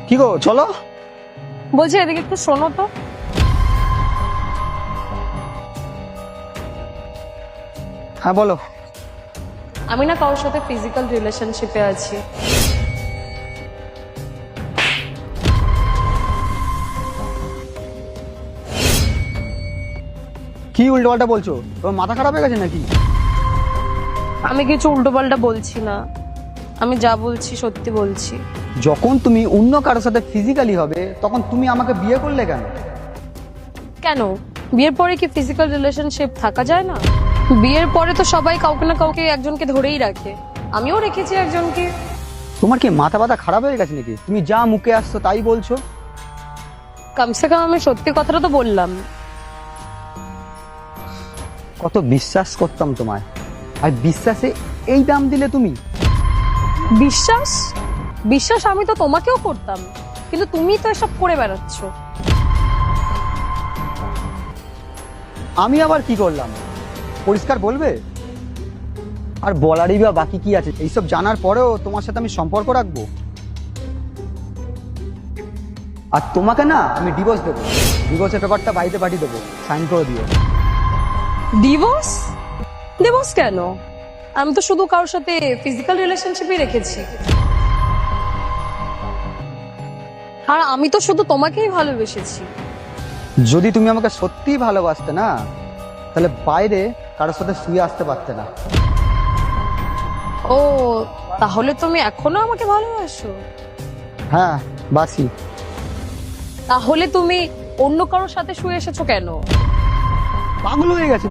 কি গো চলো। বলছি এদিকে একটু শোনো তো। হ্যাঁ বলো। আমি না কারোর সাথে ফিজিক্যাল রিলেশনশিপে আছি। কি উল্টোপাল্টা বলছো? তোমার মাথা খারাপ হয়ে গেছে নাকি? আমি কিছু উল্টোপাল্টা বলছি না, আমি যা বলছি সত্যি বলছি। যখন তুমি অন্য কারোর সাথে ফিজিক্যালি হবে তখন তুমি আমাকে বিয়ে করলে কেন? কেন, বিয়ের পরে কি ফিজিক্যাল রিলেশনশিপ থাকা যায় না? বিয়ের পরে তো সবাই কাউকে না কাউকে একজনকে ধরেই রাখে, আমিও রেখেছি একজনকে। তোমার কি মাথা ব্যথা খারাপ হয়ে গেছে নাকি? তুমি যা মুখে আসছো তাই বলছো। কমসে কম আমি সত্যি কথাটা তো বললাম। কত বিশ্বাস করতাম তোমায়, আর বিশ্বাসে এই দাম দিলে তুমি। বিশ্বাস বিশ্বাস আমি তো তোমাকেও করতাম, কিন্তু তুমি তো এসব করে বেড়াচ্ছ। আমি আবার কি করলাম পরিষ্কার বলবে? আর বলারই বা বাকি কি আছে? এইসব জানার পরেও তোমার সাথে আমি সম্পর্ক রাখবো? আর তোমাকে না আমি ডিভোর্স দেবো। ডিভোর্সের পেপারটা বাড়িতে পাঠিয়ে দেবো, সাইন করে দিও। ডিভোর্স? ডিভোর্স কেন? আমি তো শুধু কারোর সাথে ফিজিক্যাল রিলেশনশিপই রেখেছি, আর আমি তো শুধু তোমাকেই ভালোবেসেছি। যদি তুমি আমাকে সত্যিই ভালোবাসতে না, তাহলে বাইরে কারোর সাথে শুয়ে আসতে পারতে না। ও, তাহলে তুমি এখনো আমাকে ভালোবাসো? হ্যাঁ বাসি। তাহলে তুমি অন্য কারোর সাথে শুয়ে এসেছো কেন? পাগল হয়ে গেছে।